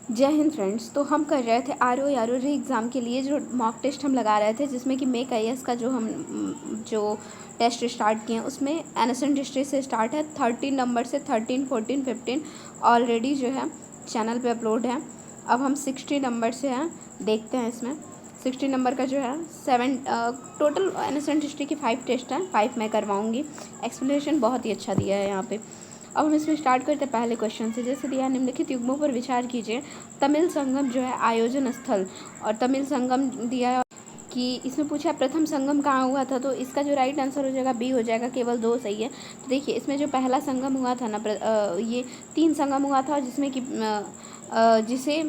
जय हिंद फ्रेंड्स। तो हम कर रहे थे आर री एग्ज़ाम के लिए जो मॉक टेस्ट हम लगा रहे थे, जिसमें कि मेक आई का जो टेस्ट स्टार्ट किए हैं उसमें एनएसएन डिस्ट्रिक्ट से स्टार्ट है। 13 नंबर से 13, 14, 15 ऑलरेडी जो है चैनल पे अपलोड है। अब हम 60 नंबर से हैं, देखते हैं इसमें 60 नंबर का जो है 7 टोटल एनएसएन डिस्ट्रिक्ट की 5 टेस्ट हैं, 5 मैं करवाऊँगी। एक्सप्लेनेशन बहुत ही अच्छा दिया है यहाँ पे। अब हम इसमें स्टार्ट करते हैं पहले क्वेश्चन से। जैसे दिया निम्नलिखित युग्मों पर विचार कीजिए। तमिल संगम जो है आयोजन स्थल और तमिल संगम दिया है कि इसमें पूछा है प्रथम संगम कहाँ हुआ था, तो इसका जो राइट आंसर हो जाएगा बी हो जाएगा, केवल 2 सही है। तो देखिए इसमें जो पहला संगम हुआ था ना, ये 3 संगम हुआ था, जिसमें कि जिसे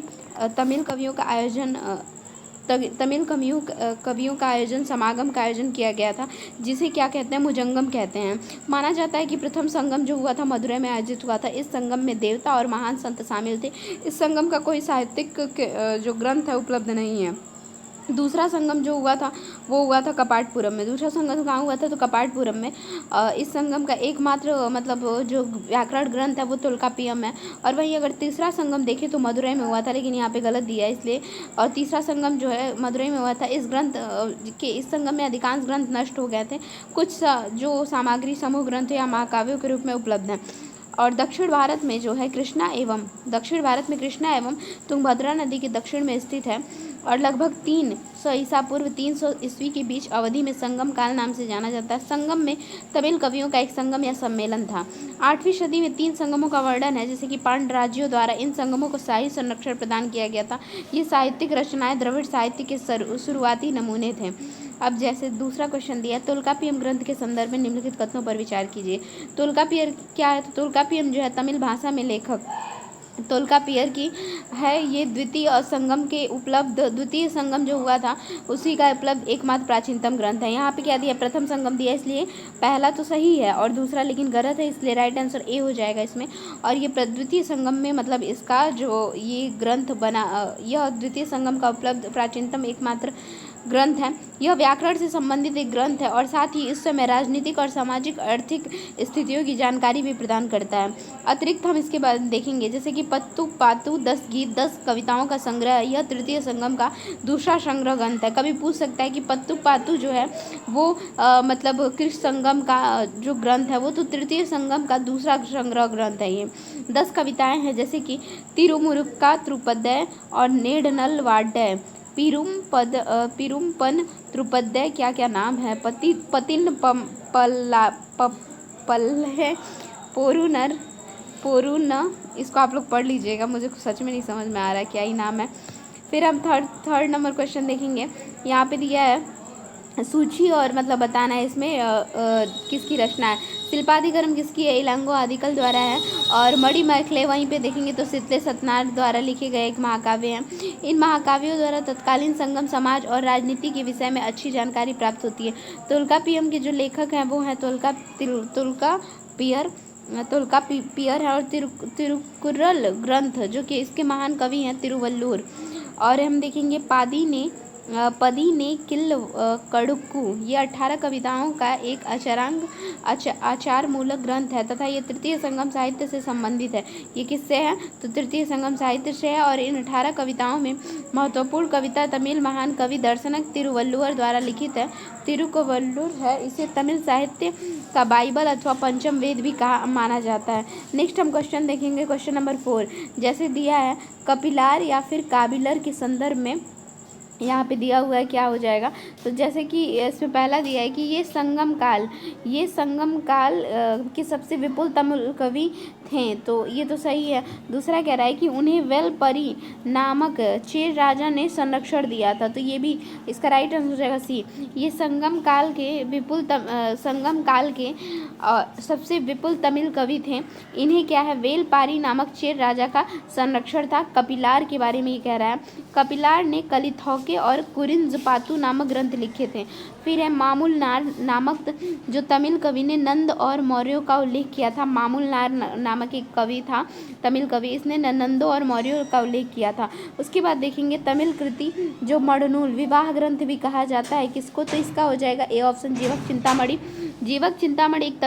तमिल कवियों का आयोजन तमिल कवियों का आयोजन समागम का आयोजन किया गया था, जिसे क्या कहते हैं, मुजंगम कहते हैं। माना जाता है कि प्रथम संगम जो हुआ था मदुरै में आयोजित हुआ था। इस संगम में देवता और महान संत शामिल थे। इस संगम का कोई साहित्यिक जो ग्रंथ है उपलब्ध नहीं है। दूसरा संगम जो हुआ था वो हुआ था कपाटपुरम में। दूसरा संगम कहाँ हुआ था, तो कपाटपुरम में। इस संगम का एकमात्र मतलब जो व्याकरण ग्रंथ है वो तुल्कापियम है। और वहीं अगर तीसरा संगम देखें तो मदुरै में हुआ था, लेकिन यहाँ पे गलत दिया है इसलिए। और तीसरा संगम जो है मदुरै में हुआ था। इस संगम में अधिकांश ग्रंथ नष्ट हो गए थे। कुछ जो सामग्री समूह ग्रंथ या महाकाव्यों के रूप में उपलब्ध हैं। और दक्षिण भारत में कृष्णा एवं तुंगभद्रा नदी के दक्षिण में स्थित है और लगभग 300 ईसा पूर्व 300 ईस्वी के बीच अवधि में संगम काल नाम से जाना जाता है। संगम में तमिल कवियों का एक संगम या सम्मेलन था। 8वीं सदी में 3 संगमों का वर्णन है, जैसे कि पांड्य राज्यों द्वारा इन संगमों को शाही संरक्षण प्रदान किया गया था। ये साहित्यिक रचनाएं द्रविड़ साहित्य के शुरुआती नमूने थे। अब जैसे दूसरा क्वेश्चन दिया, तोल्कापियम ग्रंथ के संदर्भ में निम्नलिखित कथनों पर विचार कीजिए। तोल्कापियम क्या है, तो तोल्कापियम जो है तमिल भाषा में लेखक तोल्कापियर की है। ये द्वितीय संगम जो हुआ था उसी का उपलब्ध एकमात्र प्राचीनतम ग्रंथ है। यहाँ पे क्या दिया, प्रथम संगम दिया, इसलिए पहला तो सही है और दूसरा लेकिन गलत है, इसलिए राइट आंसर ए हो जाएगा इसमें। और ये द्वितीय संगम में मतलब इसका जो ये ग्रंथ बना, यह द्वितीय संगम का उपलब्ध प्राचीनतम एकमात्र ग्रंथ है। यह व्याकरण से संबंधित एक ग्रंथ है और साथ ही इस समय राजनीतिक और सामाजिक आर्थिक स्थितियों की जानकारी भी प्रदान करता है। अतिरिक्त हम इसके बाद देखेंगे, जैसे कि पत्तू पातू 10 गीत 10 कविताओं का संग्रह है। यह तृतीय संगम का दूसरा संग्रह ग्रंथ है। कभी पूछ सकता है कि पत्तू पातू जो है वो मतलब कृष्ण संगम का जो ग्रंथ है वो तो तृतीय संगम का दूसरा संग्रह ग्रंथ है। ये 10 कविताएं हैं, जैसे कि तिरुमुरुक्का त्रुपदय और नेडनल वाड्डय, पिरुमपन त्रुपदय, क्या क्या नाम है, पतिन पल्लह पोरुन, इसको आप लोग पढ़ लीजिएगा, मुझे सच में नहीं समझ में आ रहा है क्या ही नाम है। फिर हम थर्ड नंबर क्वेश्चन देखेंगे। यहाँ पे दिया है सूची और मतलब बताना है इसमें किसकी रचना है। शिल्पाधिकरण किसकी है, इलांगो आदिकल द्वारा है। और मणि मैखले वहीं पे देखेंगे तो शीतले सत्यनारायण द्वारा लिखे गए एक महाकाव्य हैं। इन महाकाव्यों द्वारा तत्कालीन संगम समाज और राजनीति के विषय में अच्छी जानकारी प्राप्त होती है। तोल्कापियम के जो लेखक हैं वो हैं तोल्कापियर है। और तिरुकुरल ग्रंथ जो कि इसके महान कवि हैं तिरुवल्लुर। और हम देखेंगे पदी ने किल कड़ुक्कू, ये 18 कविताओं का एक आचार मूलक ग्रंथ है तथा ये तृतीय संगम साहित्य से संबंधित है। ये किससे है, तो तृतीय संगम साहित्य से है। और इन 18 कविताओं में महत्वपूर्ण कविता तमिल महान कवि दर्शनक तिरुवल्लुवर द्वारा लिखित है। तिरुवल्लुवर है, इसे तमिल साहित्य का बाइबल अथवा पंचम वेद भी कहा माना जाता है। नेक्स्ट हम क्वेश्चन देखेंगे, क्वेश्चन नंबर 4। जैसे दिया है कपिलार या फिर काबिलर के संदर्भ में यहाँ पे दिया हुआ है, क्या हो जाएगा, तो जैसे कि इसमें पहला दिया है कि ये संगम काल के सबसे विपुल तमिल कवि थे, तो ये तो सही है। दूसरा कह रहा है कि उन्हें वेलपरी नामक चेर राजा ने संरक्षण दिया था, तो ये भी इसका राइट आंसर हो जाएगा सी। ये संगम काल के सबसे विपुल तमिल कवि थे। इन्हें क्या है, वेलपारी नामक चेर राजा का संरक्षण था। कपिलार के बारे में ये कह रहा है, कपिलार ने कलिथौके और कुरिंजपातु नामक ग्रंथ लिखे थे। फिर है मामूलनार नामक जो तमिल कवि ने नंद और मौर्यों का उल्लेख किया था। मामूलनार नामक एक कवि था तमिल कवि, इसने नंदों और मौर्यों का उल्लेख किया था। उसके बाद देखेंगे तमिल कृति जो मड़नूल विवाह ग्रंथ भी कहा जाता है किसको, तो इसका हो जाएगा ए ऑप्शन, जीवक चिंतामणि। जीवक चिंतामणि एक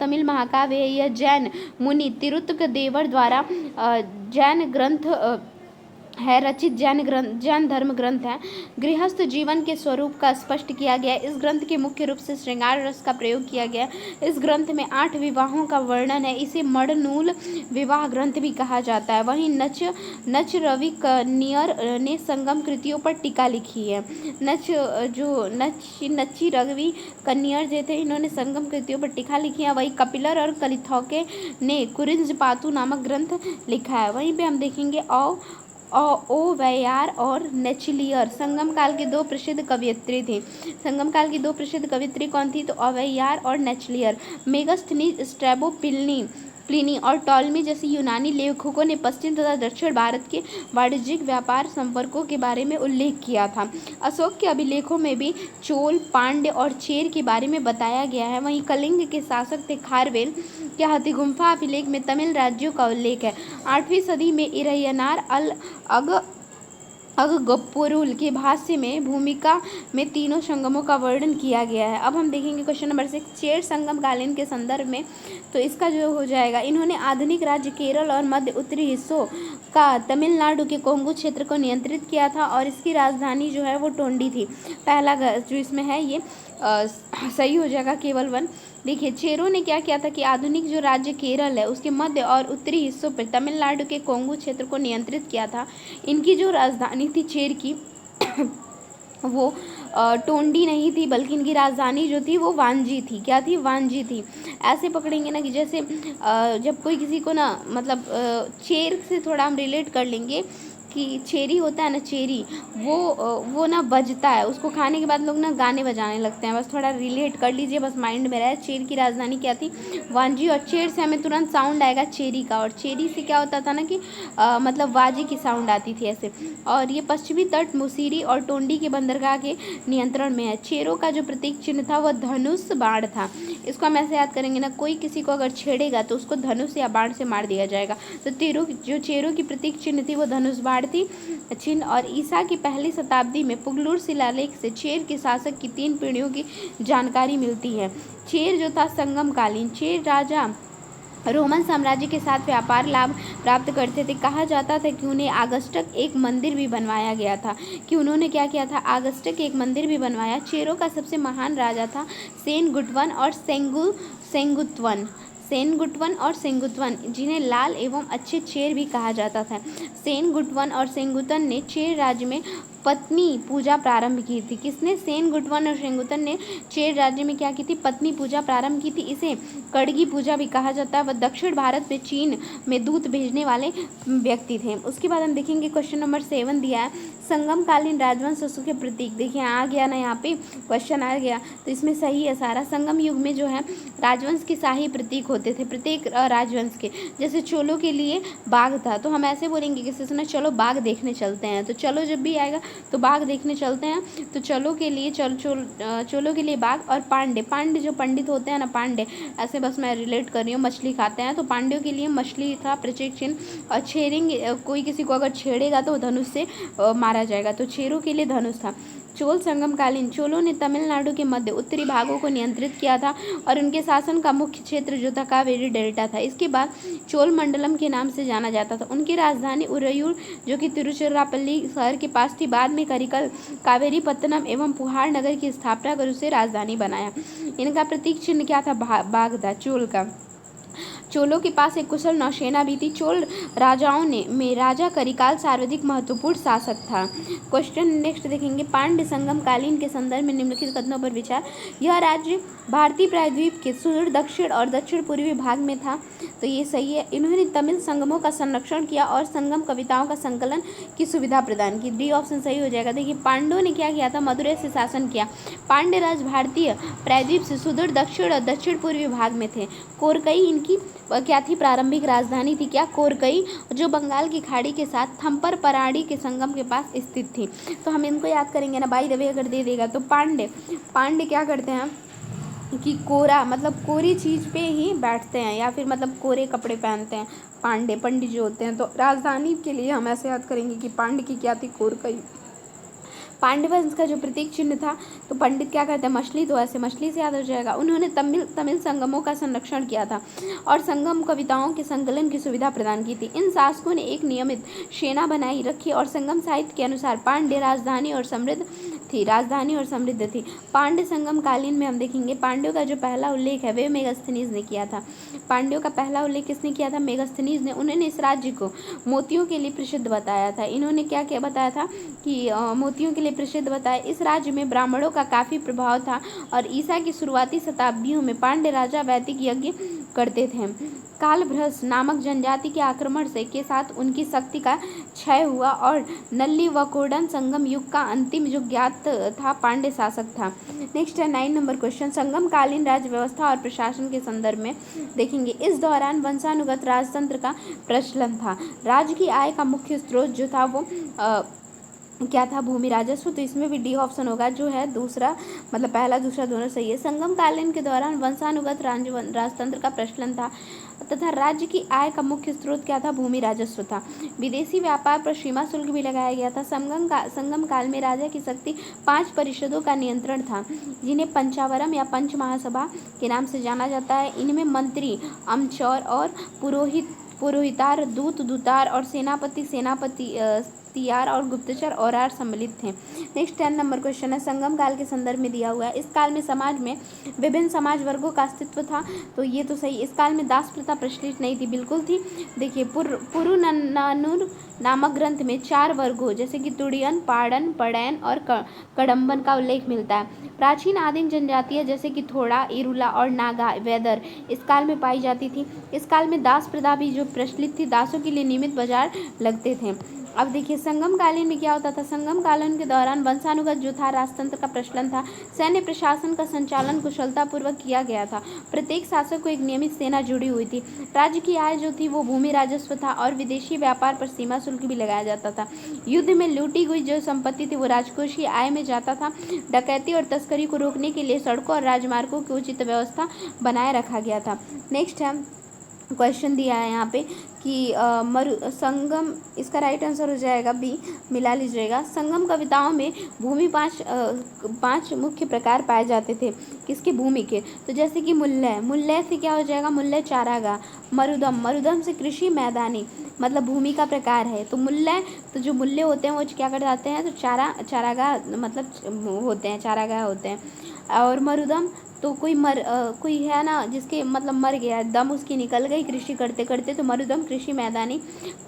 तमिल महाकाव्य है। यह जैन मुनि तिरुत्तक देवर द्वारा जैन ग्रंथ है, रचित जैन धर्म ग्रंथ है। गृहस्थ जीवन के स्वरूप का स्पष्ट किया गया है। इस ग्रंथ के मुख्य रूप से श्रृंगार रस का प्रयोग किया गया है। इस ग्रंथ में 8 विवाहों का वर्णन है। इसे मणनूल विवाह ग्रंथ भी कहा जाता है। वहीं नच रवि कनियर ने संगम कृतियों पर टीका लिखी है। नच्ची रवि कनियर जो थे, इन्होंने संगम कृतियों पर टीका लिखी है। वहीं कपिलर और कलिथौके ने कुरिंज पातु नामक ग्रंथ लिखा है। वहीं पे हम देखेंगे ओवैयार और नेचलियर संगम काल की 2 प्रसिद्ध कवयित्री थी। संगम काल की 2 प्रसिद्ध कवयित्री कौन थी? तो ओवैयार और नेचलियर। मेगस्थनीज, स्ट्रैबो, प्लिनी और टॉलमी जैसे यूनानी लेखकों ने पश्चिम तथा दक्षिण भारत के वाणिज्यिक व्यापार संपर्कों के बारे में उल्लेख किया था। अशोक के अभिलेखों में भी चोल, पांड्य और चेर के बारे में बताया गया है। वहीं कलिंग के शासक थे खारवेल के हाथीगुम्फा अभिलेख में तमिल राज्यों का उल्लेख है। 8वीं सदी में इरैयनार अगगप्पोरुल के भाष्य में भूमिका में तीनों संगमों का वर्णन किया गया है। अब हम देखेंगे क्वेश्चन नंबर 6, चेर संगम कालीन के संदर्भ में। तो इसका जो हो जाएगा, इन्होंने आधुनिक राज्य केरल और मध्य उत्तरी हिस्सों का तमिलनाडु के कोंगू क्षेत्र को नियंत्रित किया था और इसकी राजधानी जो है वो टोंडी थी। पहला जो इसमें है ये सही हो जाएगा, केवल 1। देखिए, चेरों ने क्या किया था कि आधुनिक जो राज्य केरल है उसके मध्य और उत्तरी हिस्सों पर तमिलनाडु के कोंगू क्षेत्र को नियंत्रित किया था। इनकी जो राजधानी थी चेर की वो टोंडी नहीं थी, बल्कि इनकी राजधानी जो थी वो वांजी थी। क्या थी? वांजी थी। ऐसे पकड़ेंगे ना कि जैसे जब कोई किसी को ना मतलब चेर से थोड़ा हम रिलेट कर लेंगे कि चेरी होता है ना, चेरी वो ना बजता है, उसको खाने के बाद लोग ना गाने बजाने लगते हैं। बस थोड़ा रिलेट कर लीजिए, बस माइंड में रहे। चेर की राजधानी क्या थी? वांजी। और चेर से हमें तुरंत साउंड आएगा चेरी का, और चेरी से क्या होता था ना कि मतलब वाजी की साउंड आती थी ऐसे। और ये पश्चिमी तट मुसीरी और टोंडी के बंदरगाह के नियंत्रण में है। चेरों का जो प्रतीक चिन्ह था वह धनुष बाण था। इसको हम ऐसे याद करेंगे ना, कोई किसी को अगर छेड़ेगा तो उसको धनुष या बाण से मार दिया जाएगा। तो चेरों की प्रतीक चिन्ह थी वो धनुष बाण थी चिन्ह। और ईसा की पहली शताब्दी में पुगलूर शिलालेख से चेर के शासक की 3 पीढ़ियों की जानकारी मिलती है। चेर जो था संगम कालीन, चेर राजा रोमन साम्राज्य के साथ व्यापार लाभ प्राप्त करते थे। कहा जाता था कि उन्हें आगस्टक एक मंदिर भी बनवाया गया था, कि उन्होंने क्या किया था? आगस्टक एक मंदिर भी बनवाया। चेरों का सबसे महान राजा था सेनगुट्वन और सेंगुट्वन, जिन्हें लाल एवं अच्छे चेर भी कहा जाता था। सेनगुट्वन और सेंगुतन ने चेर राज्य में पत्नी पूजा प्रारंभ की थी। किसने? सेनगुट्वन और सेंगुतन ने चेर राज्य में क्या की थी? पत्नी पूजा प्रारंभ की थी। इसे कड़गी पूजा भी कहा जाता है। वह दक्षिण भारत में चीन में दूत भेजने वाले व्यक्ति थे। उसके बाद हम देखेंगे क्वेश्चन नंबर 7 दिया है, संगमकालीन राजवंश के प्रतीक। देखिए आ गया ना, यहाँ पे क्वेश्चन आ गया, तो इसमें सही है सारा। संगम युग में जो है राजवंश के शाही प्रतीक होते थे, प्रत्येक राजवंश के। जैसे चोलों के लिए बाघ था, तो हम ऐसे बोलेंगे किसी से ना, चलो बाघ देखने चलते हैं। तो चलो जब भी आएगा तो बाघ देखने चलते हैं। तो चोलों के लिए बाघ। और पांडे जो पंडित होते हैं ना, पांडे, ऐसे बस मैं रिलेट कर रही हूँ, मछली खाते हैं, तो पांड्यों के लिए मछली था प्रतीक चिन्ह। और कोई किसी को अगर छेड़ेगा तो धनुष से मारा जाएगा, तो चेरों के लिए धनुष था। चोल संगमकालीन, चोलों ने तमिलनाडु के मध्य उत्तरी भागों को नियंत्रित किया था और उनके शासन का मुख्य क्षेत्र जो था कावेरी डेल्टा था। इसके बाद चोल मंडलम के नाम से जाना जाता था। उनकी राजधानी उरयूर जो कि तिरुचिरापल्ली शहर के पास थी। बाद में करिकल, कावेरी पत्तनम एवं पुहाड़ नगर की स्थापना कर उसे राजधानी बनाया। इनका प्रतीक चिन्ह क्या था? बाघ था चोल का। चोलों के पास एक कुशल नौसेना भी थी। चोल राजाओं में राजा करिकाल सर्वाधिक महत्वपूर्ण शासक था। क्वेश्चन नेक्स्ट देखेंगे, पांड्य संगम कालीन के संदर्भ में निम्नलिखित कथनों पर विचार। यह राज्य भारतीय प्रायद्वीप के सुदूर दक्षिण और दक्षिण पूर्वी भाग में था, तो ये सही है। इन्होंने तमिल संगमों का संरक्षण किया और संगम कविताओं का संकलन की सुविधा प्रदान की। डी ऑप्शन सही हो जाएगा। देखिए, पांड्यों ने क्या किया था? मदुरै से शासन किया। पांड्य राज भारतीय प्रायद्वीप से सुदूर दक्षिण और दक्षिण पूर्वी भाग में थे। कोरकई इनकी क्या थी? प्रारंभिक राजधानी थी। क्या? कोरकई, जो बंगाल की खाड़ी के साथ थम्पर पराड़ी के संगम के पास स्थित थी। तो हम इनको याद करेंगे ना, बाई द वे अगर दे देगा तो पांडे क्या करते हैं कि कोरा मतलब कोरी चीज़ पे ही बैठते हैं, या फिर मतलब कोरे कपड़े पहनते हैं। पंडित जो होते हैं, तो राजधानी के लिए हम ऐसे याद करेंगे कि पांड्य की क्या थी? कोरकई। पांड्य वंश का जो प्रतीक चिन्ह था, तो पंडित क्या करते हैं, मछली, तो ऐसे मछली से याद हो जाएगा। उन्होंने तमिल तमिल संगमों का संरक्षण किया था और संगम कविताओं के संकलन की सुविधा प्रदान की थी। इन शासकों ने एक नियमित सेना बनाई रखी और संगम साहित्य के अनुसार पांड्य राजधानी और समृद्ध थी। पांड्य संगम कालीन में हम देखेंगे पांड्यों का जो पहला उल्लेख है वे मेगास्थनीज ने किया था। पांड्यों का पहला उल्लेख किसने किया था, मेगास्थनीज ने। उन्होंने इस राज्य को मोतियों के लिए प्रसिद्ध बताया था। इन्होंने क्या क्या बताया था कि मोतियों के लिए प्रसिद्ध बताया। इस राज्य में ब्राह्मणों का काफ़ी प्रभाव था और ईसा की शुरुआती शताब्दियों में पांड्य राजा वैदिक यज्ञ करते थे। कालभ्रस नामक जनजाति के आक्रमण से के साथ उनकी शक्ति का क्षय हुआ और नल्ली व कोडन संगम युग का अंतिम जो ज्ञात था पांड्य शासक था। नेक्स्ट है 9 नंबर क्वेश्चन, संगम कालीन राज्य व्यवस्था और प्रशासन के संदर्भ में देखेंगे। इस दौरान वंशानुगत राजतंत्र का प्रचलन था। राज्य की आय का मुख्य स्रोत जो था वो क्या था, भूमि राजस्व। तो इसमें भी डी ऑप्शन होगा जो है दूसरा, मतलब पहला दूसरा दोनों सही है। संगम कालीन के दौरान वंशानुगत राजतंत्र का प्रचलन था तथा राज्य की आय का मुख्य स्रोत क्या था, भूमि राजस्व था। विदेशी व्यापार पर सीमा शुल्क भी लगाया गया था। संगम काल में राजा की शक्ति 5 परिषदों का नियंत्रण था जिन्हें पंचावरम या पंच महासभा के नाम से जाना जाता है। इनमें मंत्री, अमचौर और पुरोहितार, दूतार और सेनापतियार और गुप्तचर और सम्मिलित थे। नेक्स्ट 10 नंबर क्वेश्चन है, संगम काल के संदर्भ में दिया हुआ है। इस काल में समाज में विभिन्न समाज वर्गों का अस्तित्व था। तो ये तो सही। इस काल में दास प्रथा प्रचलित नहीं थी, बिल्कुल थी। देखिए पुरुनानुर नामक ग्रंथ में 4 वर्गों जैसे कि तुड़ियन, पाड़न, पड़ैन और कडम्बन का उल्लेख मिलता है। प्राचीन आदिम जनजातियां जैसे कि थोड़ा, इरुला और नागा वेदर इस काल में पाई जाती थी। इस काल में दास प्रथा भी जो प्रचलित थी, दासों के लिए नियमित बाजार लगते थे। अब देखिए संगम कालीन में क्या होता था। संगम कालीन के दौरान वंशानुगत जो था राजतंत्र का प्रचलन था। सैन्य प्रशासन का संचालन कुशलतापूर्वक किया गया था। प्रत्येक शासक को एक नियमित सेना जुड़ी हुई थी। राज्य की आय जो थी वो भूमि राजस्व था और विदेशी व्यापार पर सीमा शुल्क भी लगाया जाता था। युद्ध में लूटी हुई जो संपत्ति थी वो राजकोष की आय में जाता था। डकैती और तस्करी को रोकने के लिए सड़कों और राजमार्गों की उचित व्यवस्था बनाए रखा गया था। नेक्स्ट है क्वेश्चन दिया है यहाँ पे कि संगम, इसका राइट आंसर हो जाएगा बी, मिला लीजिएगा। संगम कविताओं में भूमि पांच मुख्य प्रकार पाए जाते थे। किसके, भूमि के। तो जैसे कि मूल्य से क्या हो जाएगा, मूल्य चारागाह। मरुदम से कृषि मैदानी, मतलब भूमि का प्रकार है। तो मूल्य, तो जो मूल्य होते हैं वो क्या कर जाते हैं, तो चारागाह मतलब होते हैं, चारागाह होते हैं। और मरुदम तो कोई है ना जिसके मतलब मर गया, दम उसकी निकल गई कृषि करते करते, तो मरुदम कृषि मैदानी।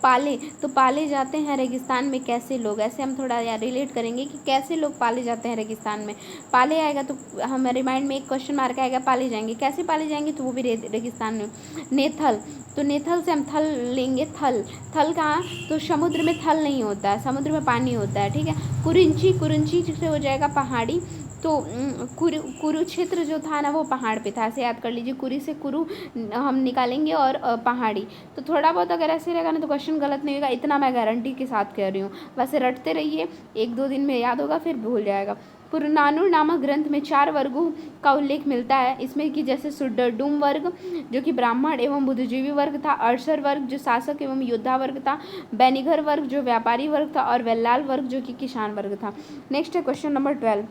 पाले जाते हैं रेगिस्तान में कैसे लोग, ऐसे हम थोड़ा यार रिलेट करेंगे कि कैसे लोग पाले जाते हैं रेगिस्तान में। पाले आएगा तो हमारे माइंड में एक क्वेश्चन मार्क आएगा, पाले जाएंगे कैसे, पाले जाएंगे तो वो भी रेगिस्तान में। नेथल, तो नेथल से हम थल लेंगे। थल कहाँ, तो समुद्र में थल नहीं होता है, समुद्र में पानी होता है, ठीक है। कुरिंची से हो जाएगा पहाड़ी। तो कुरुक्षेत्र जो था ना वो पहाड़ पे था, ऐसे याद कर लीजिए। कुरी से कुरु हम निकालेंगे और पहाड़ी। तो थोड़ा बहुत अगर ऐसे रहेगा ना तो क्वेश्चन गलत नहीं होगा, इतना मैं गारंटी के साथ कह रही हूँ। वैसे रटते रहिए, 1-2 दिन में याद होगा, फिर भूल जाएगा। पुरनानुर नामक ग्रंथ में 4 वर्गों का उल्लेख मिलता है। इसमें कि जैसे सुड्डुम वर्ग जो कि ब्राह्मण एवं बुद्धिजीवी वर्ग था, अर्शर वर्ग जो शासक एवं योद्धा वर्ग था, बैनिगर वर्ग जो व्यापारी वर्ग था और वेल्लाल वर्ग जो कि किसान वर्ग था। नेक्स्ट है क्वेश्चन नंबर 12,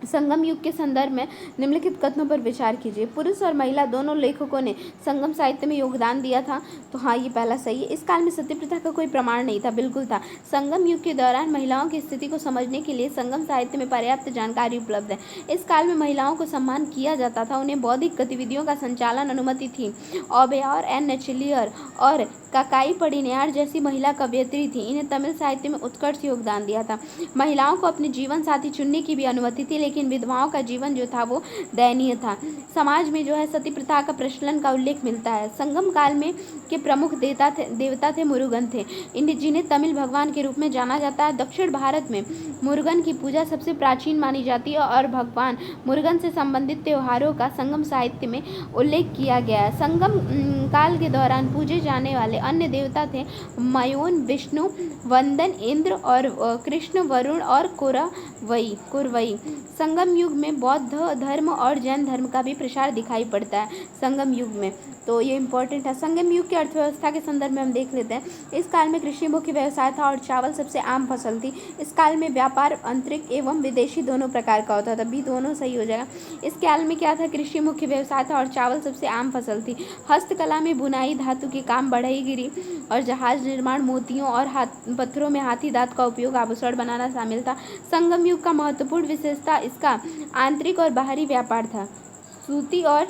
संगम युग के संदर्भ में निम्नलिखित कथनों पर विचार कीजिए। पुरुष और महिला दोनों लेखकों ने संगम साहित्य में योगदान दिया था। तो हाँ, ये पहला सही है। इस काल में सती प्रथा का कोई प्रमाण नहीं था, बिल्कुल था। संगम युग के दौरान महिलाओं की स्थिति को समझने के लिए संगम साहित्य में पर्याप्त जानकारी उपलब्ध है। इस काल में महिलाओं को सम्मान किया जाता था, उन्हें बौद्धिक गतिविधियों का संचालन अनुमति थी। ओबेरॉय एन नेचलियर और काकाई पडियार जैसी महिला कवयित्री थी। इन्हें तमिल साहित्य में उत्कर्ष योगदान दिया था। महिलाओं को अपने जीवन साथी चुनने की भी अनुमति थी, लेकिन विधवाओं का जीवन जो था वो दयनीय था। समाज में जो है सती प्रथा का प्रचलन का उल्लेख मिलता है। संगम काल में के प्रमुख देवता थे मुरुगन थे, जिन्हें तमिल भगवान के रूप में जाना जाता है। दक्षिण भारत में मुरुगन की पूजा सबसे प्राचीन मानी जाती है और भगवान मुरुगन से संबंधित त्योहारों का संगम साहित्य में उल्लेख किया गया है। संगम काल के दौरान पूजे जाने वाले अन्य देवता थे मयून, विष्णु, वंदन, इंद्र और कृष्ण, वरुण और कुरवई। संगम युग में बौद्ध धर्म और जैन धर्म का भी प्रसार दिखाई पड़ता है संगम युग में, तो ये इम्पोर्टेंट है। संगम युग की अर्थव्यवस्था के संदर्भ में हम देख लेते हैं। इस काल में कृषि मुख्य व्यवसाय था और चावल सबसे आम फसल थी। इस काल में व्यापार आंतरिक एवं विदेशी दोनों प्रकार का होता था, भी दोनों सही हो जाएगा। इस काल में क्या था, कृषि मुख्य व्यवसाय था और चावल सबसे आम फसल थी। हस्तकला में बुनाई, धातु के काम, बढ़ईगिरी और जहाज निर्माण, मोतियों और पत्थरों में हाथी दांत का उपयोग, आभूषण बनाना शामिल था। संगम युग का महत्वपूर्ण विशेषता इसका आंतरिक और बाहरी व्यापार था। सूती और